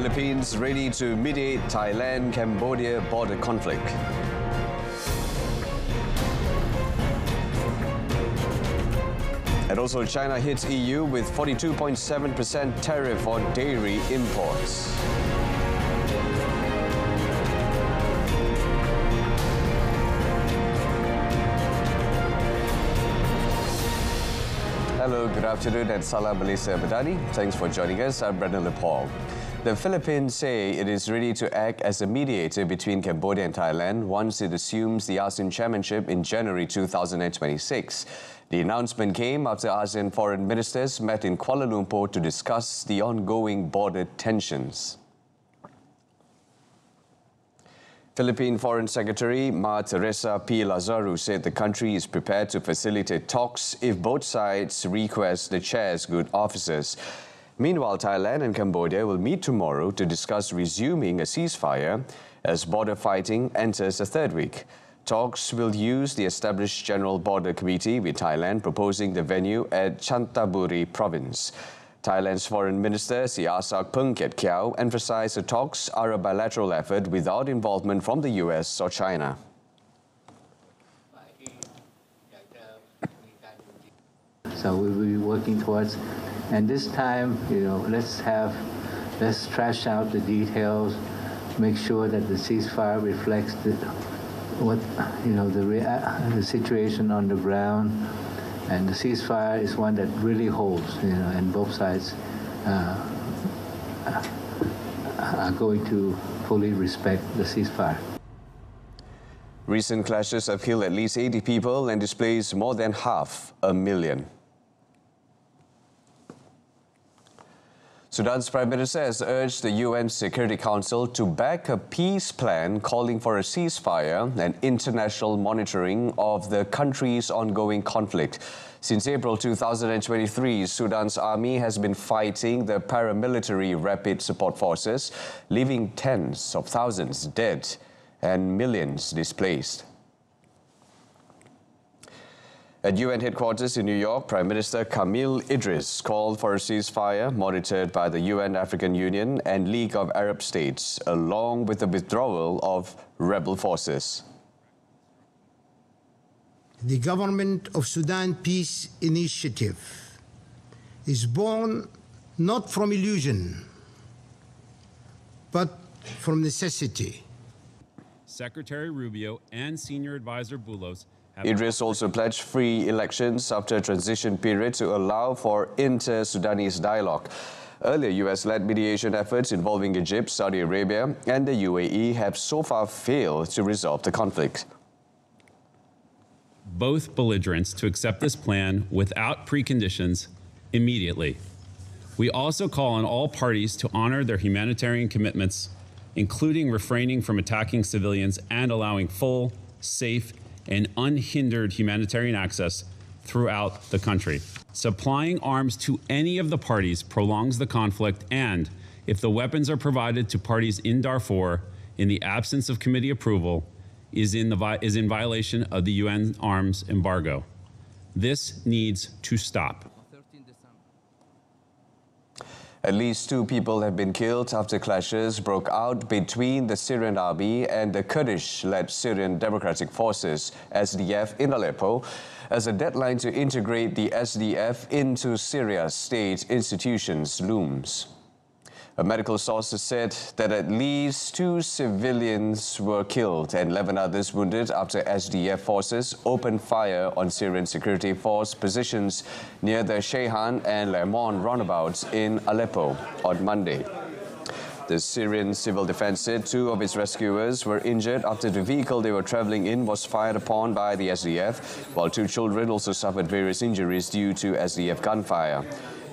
Philippines ready to mediate Thailand-Cambodia border conflict. And also, China hits EU with 42.7% tariff on dairy imports. Hello, good afternoon and Salam Malaysia Madani. Thanks for joining us. I'm Brendan Lepore. The Philippines say it is ready to act as a mediator between Cambodia and Thailand once it assumes the ASEAN chairmanship in January 2026. The announcement came after ASEAN foreign ministers met in Kuala Lumpur to discuss the ongoing border tensions. Philippine Foreign Secretary Ma Teresa P. Lazaru said the country is prepared to facilitate talks if both sides request the chair's good officers. Meanwhile, Thailand and Cambodia will meet tomorrow to discuss resuming a ceasefire as border fighting enters a third week. Talks will use the established General Border Committee, with Thailand proposing the venue at Chantaburi province. Thailand's Foreign Minister Siasak Phuket Kiao emphasized the talks are a bilateral effort without involvement from the US or China. So we will be working towards, and this time, let's trash out the details, make sure that the ceasefire reflects the situation on the ground. And the ceasefire is one that really holds, and both sides are going to fully respect the ceasefire. Recent clashes have killed at least 80 people and displaced more than 500,000. Sudan's Prime Minister has urged the UN Security Council to back a peace plan calling for a ceasefire and international monitoring of the country's ongoing conflict. Since April 2023, Sudan's army has been fighting the paramilitary Rapid Support Forces, leaving tens of thousands dead and millions displaced. At UN headquarters in New York, Prime Minister Kamil Idris called for a ceasefire monitored by the UN African Union and League of Arab States, along with the withdrawal of rebel forces. The Government of Sudan Peace Initiative is born not from illusion, but from necessity. Secretary Rubio and Senior Advisor Boulos Idris also pledged free elections after a transition period to allow for inter-Sudanese dialogue. Earlier, US-led mediation efforts involving Egypt, Saudi Arabia and the UAE have so far failed to resolve the conflict. Both belligerents to accept this plan without preconditions immediately. We also call on all parties to honor their humanitarian commitments, including refraining from attacking civilians and allowing full, safe, and unhindered humanitarian access throughout the country. Supplying arms to any of the parties prolongs the conflict, and if the weapons are provided to parties in Darfur in the absence of committee approval, is in violation of the UN arms embargo. This needs to stop. At least 2 people have been killed after clashes broke out between the Syrian army and the Kurdish-led Syrian Democratic Forces, SDF, in Aleppo, as a deadline to integrate the SDF into Syria's state institutions looms. A medical source has said that at least 2 civilians were killed and 11 others wounded after SDF forces opened fire on Syrian security force positions near the Shehan and Lemon roundabouts in Aleppo on Monday. The Syrian Civil Defense said 2 of its rescuers were injured after the vehicle they were traveling in was fired upon by the SDF, while 2 children also suffered various injuries due to SDF gunfire.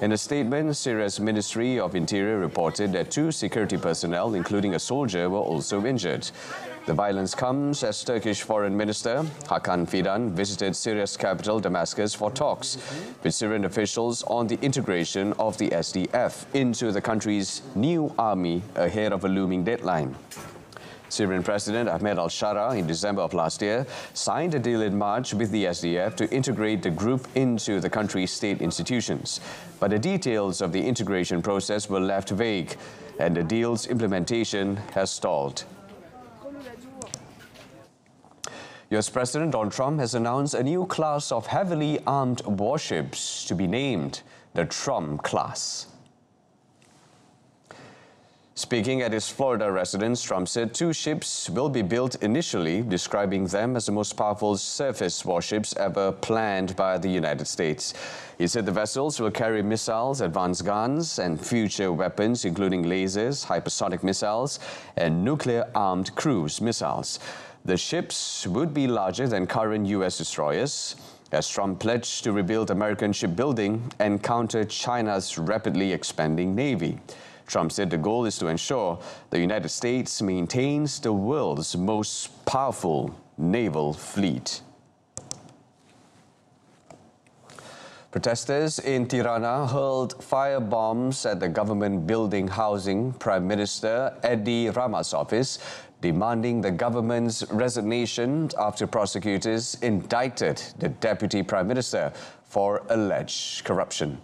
In a statement, Syria's Ministry of Interior reported that 2 security personnel, including a soldier, were also injured. The violence comes as Turkish Foreign Minister Hakan Fidan visited Syria's capital Damascus for talks with Syrian officials on the integration of the SDF into the country's new army ahead of a looming deadline. Syrian President Ahmed al-Shara in December of last year signed a deal in March with the SDF to integrate the group into the country's state institutions. But the details of the integration process were left vague, and the deal's implementation has stalled. US President Donald Trump has announced a new class of heavily armed warships to be named the Trump class. Speaking at his Florida residence, Trump said 2 ships will be built initially, describing them as the most powerful surface warships ever planned by the United States. He said the vessels will carry missiles, advanced guns, and future weapons, including lasers, hypersonic missiles, and nuclear-armed cruise missiles. The ships would be larger than current U.S. destroyers, as Trump pledged to rebuild American shipbuilding and counter China's rapidly expanding navy. Trump said the goal is to ensure the United States maintains the world's most powerful naval fleet. Protesters in Tirana hurled fire bombs at the government building housing Prime Minister Edi Rahman's office, demanding the government's resignation after prosecutors indicted the Deputy Prime Minister for alleged corruption.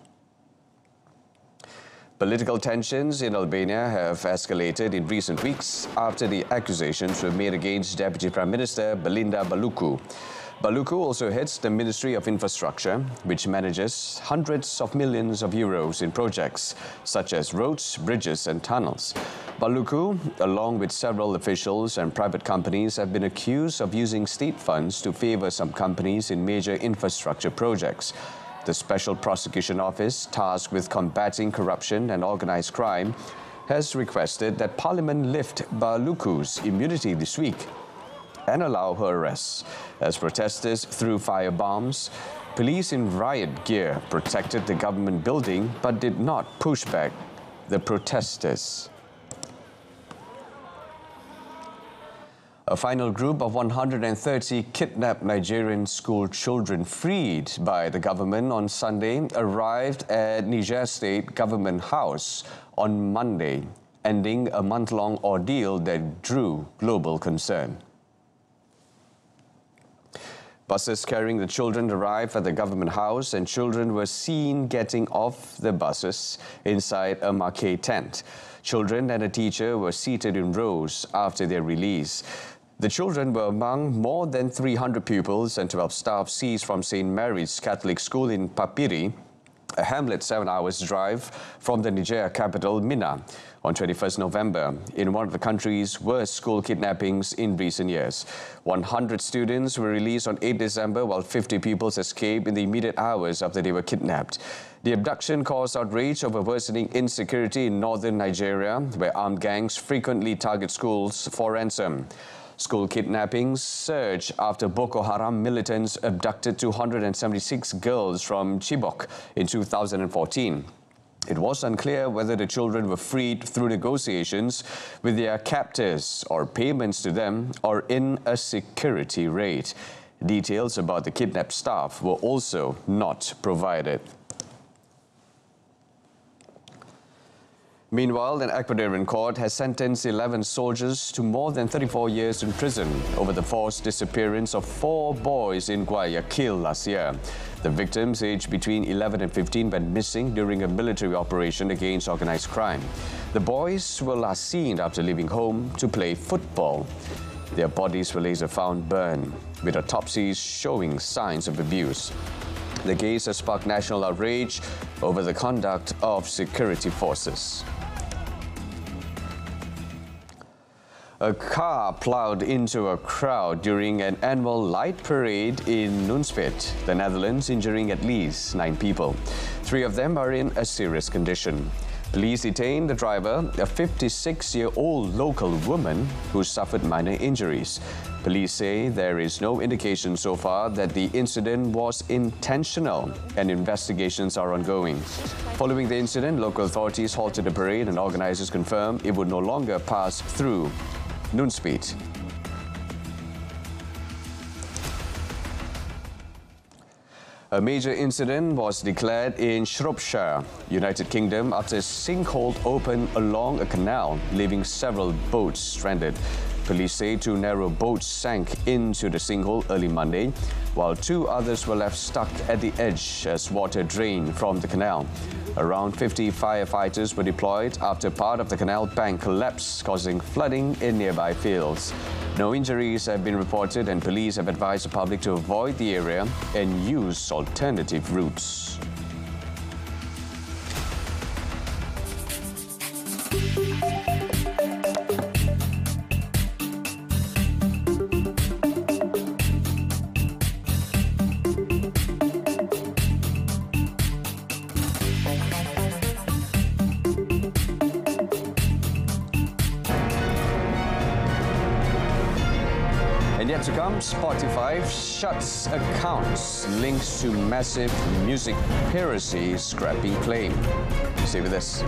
Political tensions in Albania have escalated in recent weeks after the accusations were made against Deputy Prime Minister Belinda Baluku. Baluku also heads the Ministry of Infrastructure, which manages hundreds of millions of euros in projects such as roads, bridges and tunnels. Baluku, along with several officials and private companies, have been accused of using state funds to favor some companies in major infrastructure projects. The Special Prosecution Office, tasked with combating corruption and organized crime, has requested that Parliament lift Baluku's immunity this week and allow her arrest. As protesters threw fire bombs, police in riot gear protected the government building but did not push back the protesters. A final group of 130 kidnapped Nigerian school children freed by the government on Sunday arrived at Niger State Government House on Monday, ending a month-long ordeal that drew global concern. Buses carrying the children arrived at the government house, and children were seen getting off the buses inside a marquee tent. Children and a teacher were seated in rows after their release. The children were among more than 300 pupils and 12 staff seized from St. Mary's Catholic School in Papiri, a hamlet 7 hours drive from the Niger capital, Minna, on 21st November, in one of the country's worst school kidnappings in recent years. 100 students were released on 8 December, while 50 pupils escaped in the immediate hours after they were kidnapped. The abduction caused outrage over worsening insecurity in northern Nigeria, where armed gangs frequently target schools for ransom. School kidnappings surged after Boko Haram militants abducted 276 girls from Chibok in 2014. It was unclear whether the children were freed through negotiations with their captors or payments to them or in a security raid. Details about the kidnapped staff were also not provided. Meanwhile, an Ecuadorian court has sentenced 11 soldiers to more than 34 years in prison over the forced disappearance of 4 boys in Guayaquil last year. The victims, aged between 11 and 15, went missing during a military operation against organized crime. The boys were last seen after leaving home to play football. Their bodies were later found burned, with autopsies showing signs of abuse. The case has sparked national outrage over the conduct of security forces. A car plowed into a crowd during an annual light parade in Nunspeet, the Netherlands, injuring at least 9 people. 3 of them are in a serious condition. Police detained the driver, a 56-year-old local woman who suffered minor injuries. Police say there is no indication so far that the incident was intentional, and investigations are ongoing. Following the incident, local authorities halted the parade and organizers confirmed it would no longer pass through Nunspeet. A major incident was declared in Shropshire, United Kingdom, after a sinkhole opened along a canal, leaving several boats stranded. Police say 2 narrow boats sank into the sinkhole early Monday, while 2 others were left stuck at the edge as water drained from the canal. Around 50 firefighters were deployed after part of the canal bank collapsed, causing flooding in nearby fields. No injuries have been reported, and police have advised the public to avoid the area and use alternative routes. And yet to come, Spotify shuts accounts linked to massive music piracy scrapping claim. Stay with us.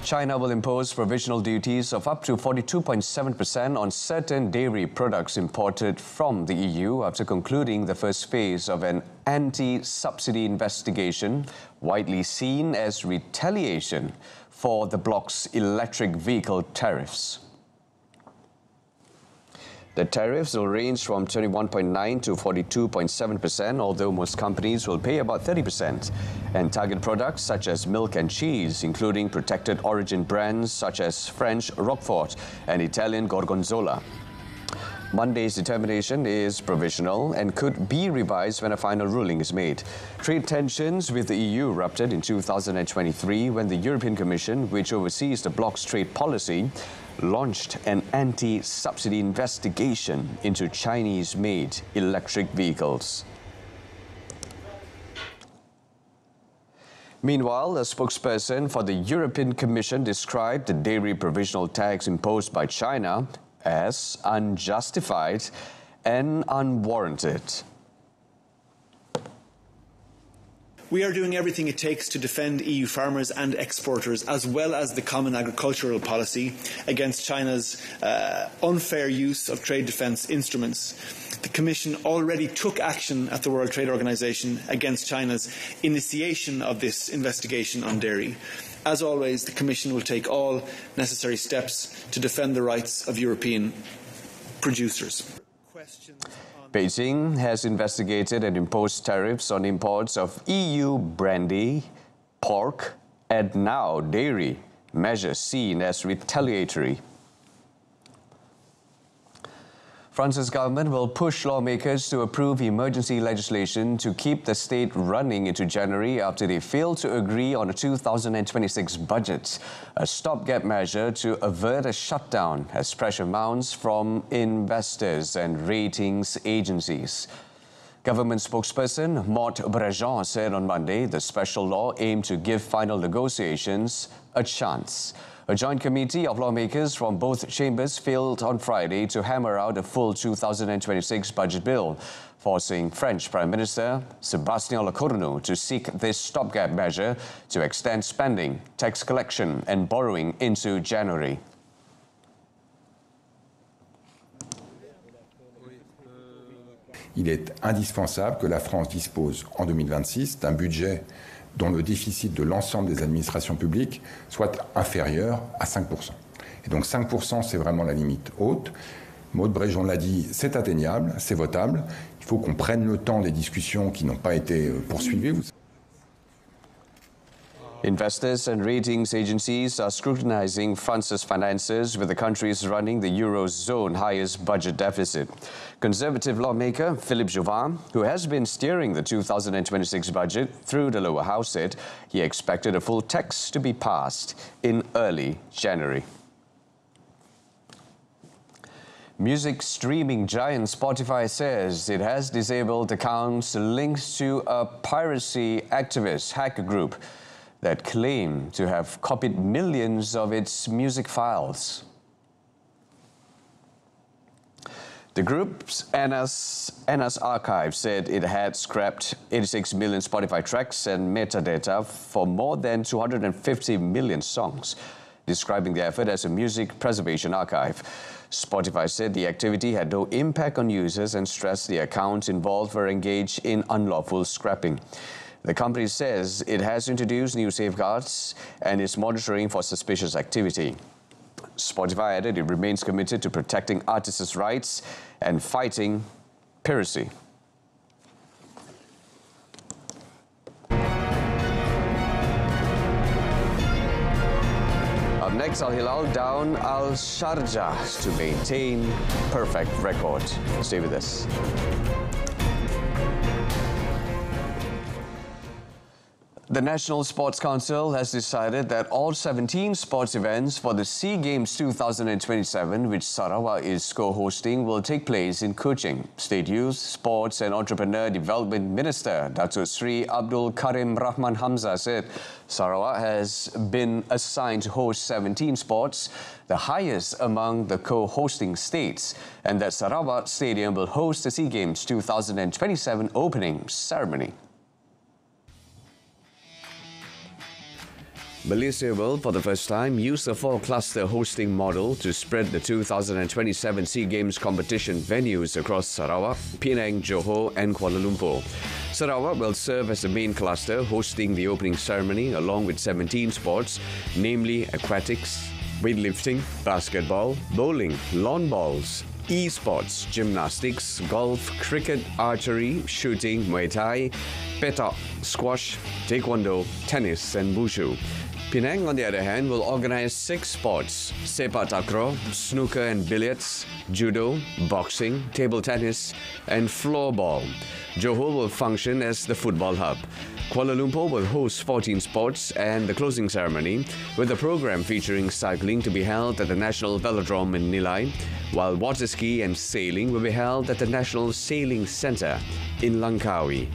China will impose provisional duties of up to 42.7% on certain dairy products imported from the EU after concluding the first phase of an anti-subsidy investigation, widely seen as retaliation for the bloc's electric vehicle tariffs. The tariffs will range from 21.9% to 42.7%, although most companies will pay about 30%, and target products such as milk and cheese, including protected origin brands such as French Roquefort and Italian Gorgonzola. Monday's determination is provisional and could be revised when a final ruling is made. Trade tensions with the EU erupted in 2023 when the European Commission, which oversees the bloc's trade policy, launched an anti-subsidy investigation into Chinese-made electric vehicles. Meanwhile, a spokesperson for the European Commission described the dairy provisional tax imposed by China as unjustified and unwarranted. We are doing everything it takes to defend EU farmers and exporters, as well as the common agricultural policy, against China's unfair use of trade defence instruments. The Commission already took action at the World Trade Organization against China's initiation of this investigation on dairy. As always, the Commission will take all necessary steps to defend the rights of European producers. Beijing has investigated and imposed tariffs on imports of EU brandy, pork, and now dairy, measures seen as retaliatory. France's government will push lawmakers to approve emergency legislation to keep the state running into January after they failed to agree on a 2026 budget, a stopgap measure to avert a shutdown as pressure mounts from investors and ratings agencies. Government spokesperson Maud Brejean said on Monday the special law aimed to give final negotiations a chance. A joint committee of lawmakers from both chambers failed on Friday to hammer out a full 2026 budget bill, forcing French Prime Minister Sébastien Lecornu to seek this stopgap measure to extend spending, tax collection and borrowing into January. Il est indispensable que la France dispose en 2026 d'un budget dont le déficit de l'ensemble des administrations publiques soit inférieur à 5%. Et donc 5%, c'est vraiment la limite haute. Maud Brejean l'a dit, c'est atteignable, c'est votable. Il faut qu'on prenne le temps des discussions qui n'ont pas été poursuivies. Investors and ratings agencies are scrutinizing France's finances, with the countries running the Eurozone highest budget deficit. Conservative lawmaker Philippe Juvin, who has been steering the 2026 budget through the lower house, said he expected a full text to be passed in early January. Music streaming giant Spotify says it has disabled accounts linked to a piracy activist hacker group that claim to have copied millions of its music files. The group's NS Archive said it had scrapped 86 million Spotify tracks and metadata for more than 250 million songs, describing the effort as a music preservation archive. Spotify said the activity had no impact on users and stressed the accounts involved were engaged in unlawful scrapping. The company says it has introduced new safeguards and is monitoring for suspicious activity. Spotify added it remains committed to protecting artists' rights and fighting piracy. Up next, Al Hilal down Al Sharjah to maintain perfect record. Stay with us. The National Sports Council has decided that all 17 sports events for the SEA Games 2027, which Sarawak is co-hosting, will take place in Kuching. State Youth, Sports and Entrepreneur Development Minister Datuk Sri Abdul Karim Rahman Hamzah said Sarawak has been assigned to host 17 sports, the highest among the co-hosting states, and that Sarawak Stadium will host the SEA Games 2027 opening ceremony. Malaysia will, for the first time, use a four-cluster hosting model to spread the 2027 SEA Games competition venues across Sarawak, Penang, Johor and Kuala Lumpur. Sarawak will serve as the main cluster, hosting the opening ceremony along with 17 sports, namely aquatics, weightlifting, basketball, bowling, lawn bowls, e-sports, gymnastics, golf, cricket, archery, shooting, Muay Thai, petak, squash, taekwondo, tennis and wushu. Penang, on the other hand, will organize 6 sports: sepak takraw, snooker and billiards, judo, boxing, table tennis and floorball. Johor will function as the football hub. Kuala Lumpur will host 14 sports and the closing ceremony, with a program featuring cycling to be held at the National Velodrome in Nilai, while water ski and sailing will be held at the National Sailing Centre in Langkawi.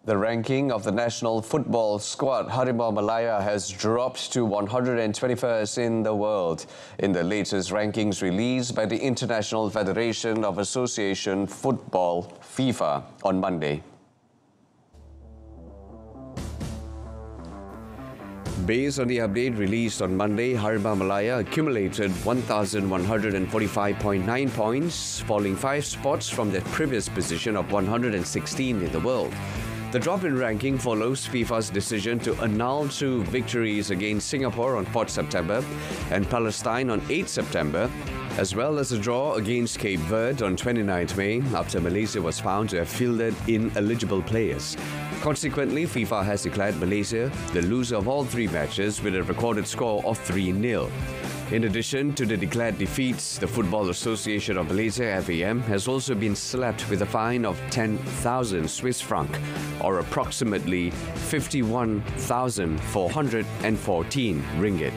The ranking of the national football squad, Harimau Malaya, has dropped to 121st in the world in the latest rankings released by the International Federation of Association Football, FIFA, on Monday. Based on the update released on Monday, Harimau Malaya accumulated 1,145.9 points, falling 5 spots from their previous position of 116 in the world. The drop in ranking follows FIFA's decision to annul 2 victories against Singapore on 4th September and Palestine on 8th September, as well as a draw against Cape Verde on 29th May after Malaysia was found to have fielded ineligible players. Consequently, FIFA has declared Malaysia the loser of all 3 matches with a recorded score of 3-0. In addition to the declared defeats, the Football Association of Malaysia (FAM) has also been slapped with a fine of 10,000 Swiss franc, or approximately 51,414 ringgit.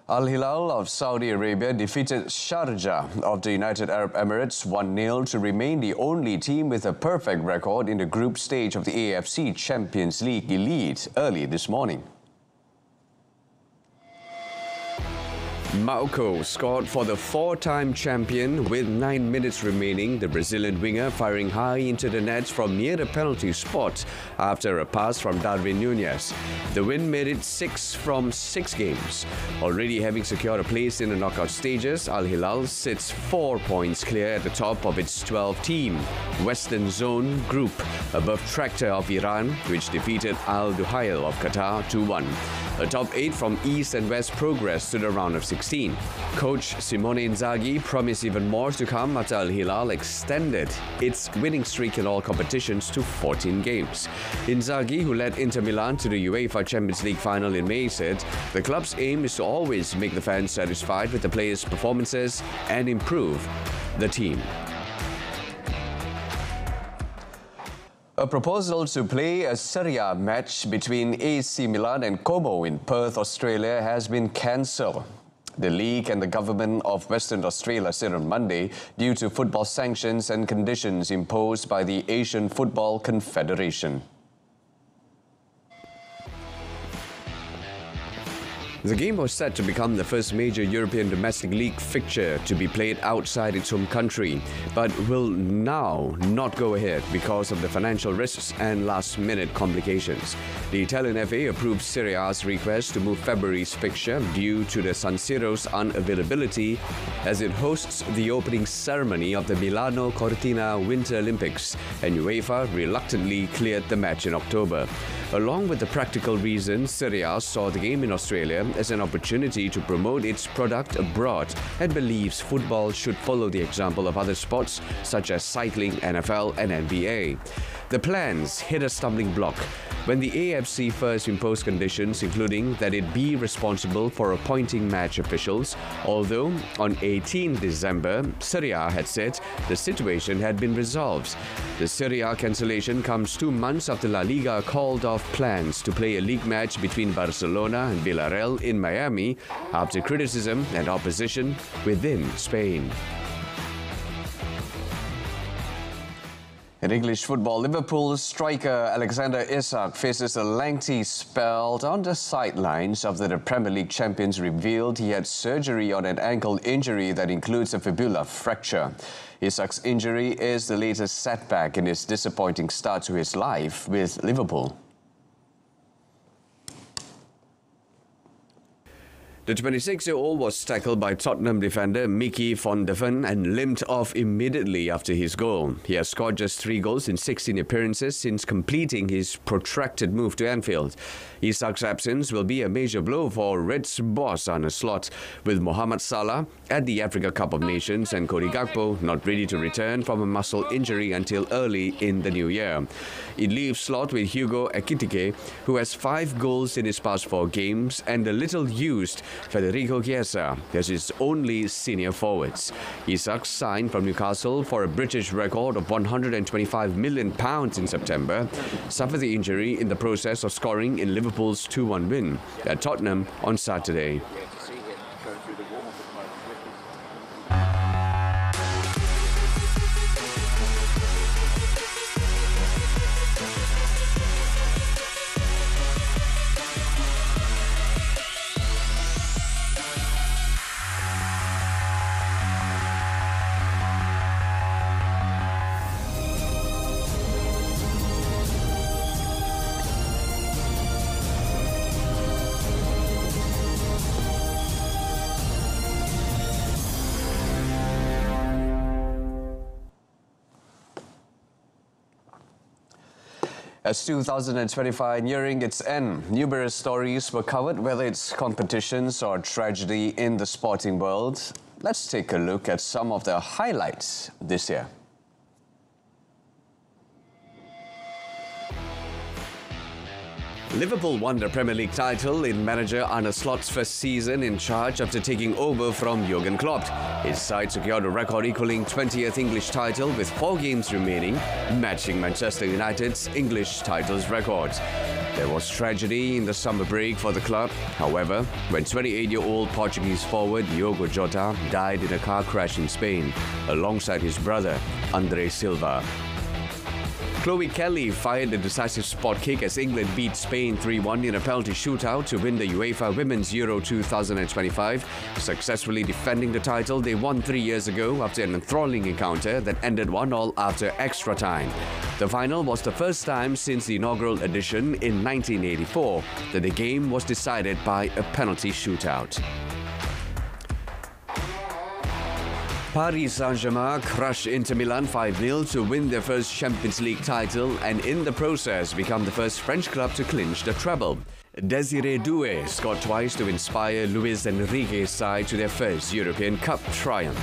Al Hilal of Saudi Arabia defeated Sharjah of the United Arab Emirates 1-0 to remain the only team with a perfect record in the group stage of the AFC Champions League Elite early this morning. Mauco scored for the 4-time champion with 9 minutes remaining, the Brazilian winger firing high into the net from near the penalty spot after a pass from Darwin Núñez. The win made it 6 from 6 games. Already having secured a place in the knockout stages, Al Hilal sits 4 points clear at the top of its 12-team Western Zone group, above Tractor of Iran, which defeated Al Duhail of Qatar 2-1. The top 8 from East and West progressed to the round of 16. Coach Simone Inzaghi promised even more to come after Al Hilal extended its winning streak in all competitions to 14 games. Inzaghi, who led Inter Milan to the UEFA Champions League final in May, said the club's aim is to always make the fans satisfied with the players' performances and improve the team. A proposal to play a Serie A match between AC Milan and Como in Perth, Australia has been cancelled. The league and the government of Western Australia said on Monday due to football sanctions and conditions imposed by the Asian Football Confederation. The game was set to become the first major European domestic league fixture to be played outside its home country, but will now not go ahead because of the financial risks and last-minute complications. The Italian FA approved Serie A's request to move February's fixture due to the San Siro's unavailability as it hosts the opening ceremony of the Milano Cortina Winter Olympics, and UEFA reluctantly cleared the match in October. Along with the practical reasons, Serie A saw the game in Australia as an opportunity to promote its product abroad and believes football should follow the example of other sports such as cycling, NFL and NBA. The plans hit a stumbling block when the AFC first imposed conditions including that it be responsible for appointing match officials, although on 18 December, Serie A had said the situation had been resolved. The Serie A cancellation comes 2 months after La Liga called off plans to play a league match between Barcelona and Villarreal in Miami after criticism and opposition within Spain. In English football, Liverpool striker Alexander Isak faces a lengthy spell on the sidelines after the Premier League champions revealed he had surgery on an ankle injury that includes a fibula fracture. Isak's injury is the latest setback in his disappointing start to his life with Liverpool. The 26-year-old was tackled by Tottenham defender Mickey van de Ven and limped off immediately after his goal. He has scored just 3 goals in 16 appearances since completing his protracted move to Anfield. Isak's absence will be a major blow for Reds boss Arne Slot, with Mohamed Salah at the Africa Cup of Nations and Cody Gakpo not ready to return from a muscle injury until early in the new year. It leaves Slot with Hugo Ekitike, who has 5 goals in his past 4 games, and the little-used Federico Chiesa as his only senior forwards. Isak signed from Newcastle for a British record of £125 million in September, suffered the injury in the process of scoring in Liverpool's 2-1 win at Tottenham on Saturday. As 2025 nearing its end, numerous stories were covered, whether it's competitions or tragedy in the sporting world. Let's take a look at some of the highlights this year. Liverpool won the Premier League title in manager Arne Slot's first season in charge after taking over from Jurgen Klopp. His side secured a record-equalling 20th English title with 4 games remaining, matching Manchester United's English titles record. There was tragedy in the summer break for the club. However, when 28-year-old Portuguese forward Diogo Jota died in a car crash in Spain, alongside his brother, Andre Silva. Chloe Kelly fired the decisive spot kick as England beat Spain 3-1 in a penalty shootout to win the UEFA Women's Euro 2025. Successfully defending the title they won 3 years ago after an enthralling encounter that ended 1-1 after extra time. The final was the first time since the inaugural edition in 1984 that the game was decided by a penalty shootout. Paris Saint-Germain crushed Inter Milan 5-0 to win their first Champions League title and in the process become the first French club to clinch the treble. Désiré Doué scored twice to inspire Luis Enrique's side to their first European Cup triumph.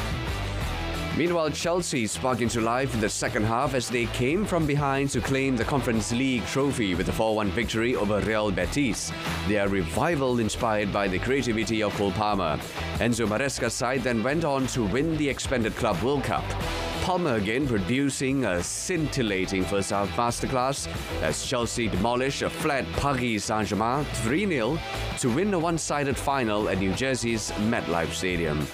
Meanwhile, Chelsea sparked into life in the second half as they came from behind to claim the Conference League trophy with a 4-1 victory over Real Betis. Their revival inspired by the creativity of Cole Palmer. Enzo Maresca's side then went on to win the expanded Club World Cup. Palmer again producing a scintillating first-half masterclass as Chelsea demolished a flat Paris Saint-Germain 3-0 to win a one-sided final at New Jersey's MetLife Stadium.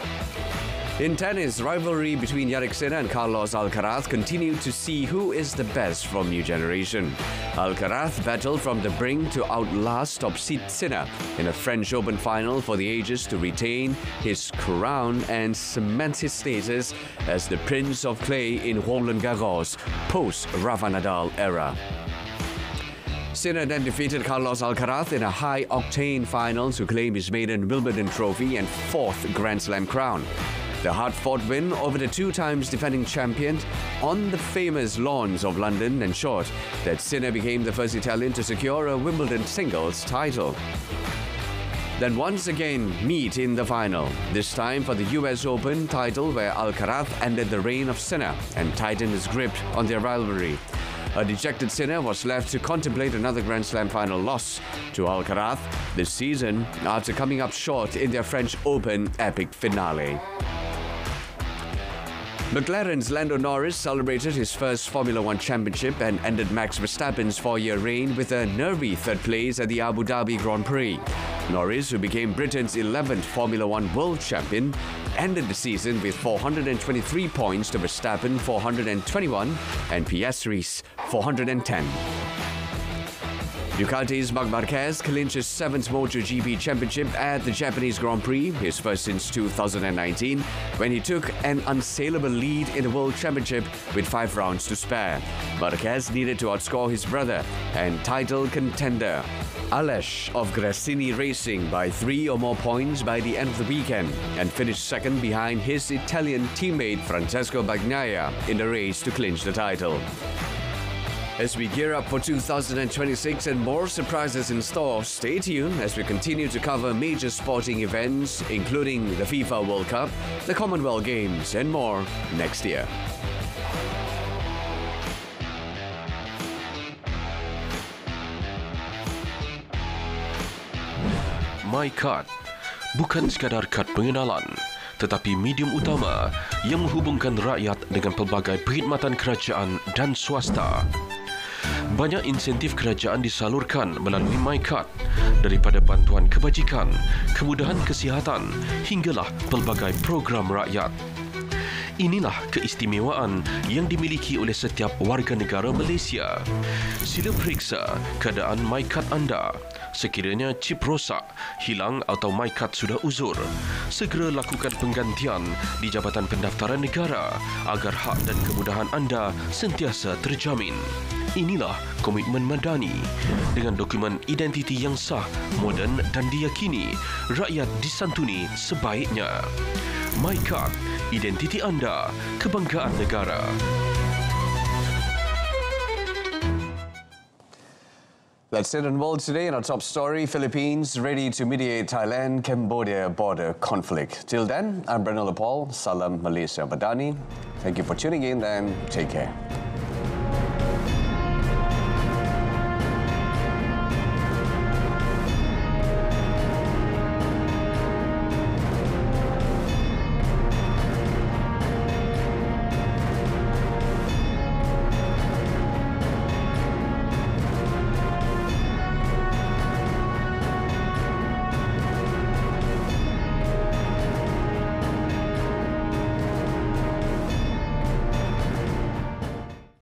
In tennis, rivalry between Jannik Sinner and Carlos Alcaraz continued to see who is the best from new generation. Alcaraz battled from the brink to outlast top seed Sinner in a French Open final for the ages to retain his crown and cement his status as the Prince of Clay in Roland Garros post-Rafa Nadal era. Sinner then defeated Carlos Alcaraz in a high-octane final to claim his maiden Wimbledon trophy and fourth Grand Slam crown. The hard-fought win over the two-times defending champion on the famous lawns of London ensured that Sinner became the first Italian to secure a Wimbledon singles title. Then once again meet in the final, this time for the US Open title where Alcaraz ended the reign of Sinner and tightened his grip on their rivalry. A dejected Sinner was left to contemplate another Grand Slam final loss to Alcaraz this season after coming up short in their French Open epic finale. McLaren's Lando Norris celebrated his first Formula One championship and ended Max Verstappen's four-year reign with a nervy third place at the Abu Dhabi Grand Prix. Norris, who became Britain's 11th Formula One world champion, ended the season with 423 points to Verstappen 421 and Piastri's 410. Ducati's Marc Marquez clinched his 7th MotoGP championship at the Japanese Grand Prix, his first since 2019, when he took an unassailable lead in the World Championship with 5 rounds to spare. Marquez needed to outscore his brother and title contender Aleix of Gresini Racing by 3 or more points by the end of the weekend and finished second behind his Italian teammate Francesco Bagnaia in the race to clinch the title. As we gear up for 2026 and more surprises in store, stay tuned as we continue to cover major sporting events, including the FIFA World Cup, the Commonwealth Games, and more next year. My Card bukan sekadar kad pengenalan, tetapi medium utama yang menghubungkan rakyat dengan pelbagai perkhidmatan kerajaan dan swasta. Banyak insentif kerajaan disalurkan melalui My Card, daripada bantuan kebajikan, kemudahan kesihatan hinggalah pelbagai program rakyat. Inilah keistimewaan yang dimiliki oleh setiap warga negara Malaysia. Sila periksa keadaan My Card anda. Sekiranya chip rosak, hilang atau My Card sudah uzur, segera lakukan penggantian di Jabatan Pendaftaran Negara agar hak dan kemudahan anda sentiasa terjamin. Inilah komitmen madani. Dengan dokumen identiti yang sah, moden dan diyakini, rakyat disantuni sebaiknya. My Card, identiti anda, kebanggaan negara. That's it on World Today. In our top story, Philippines ready to mediate Thailand-Cambodia border conflict. Till then, I'm Brennan Paul. Salam Malaysia Badani. Thank you for tuning in and take care.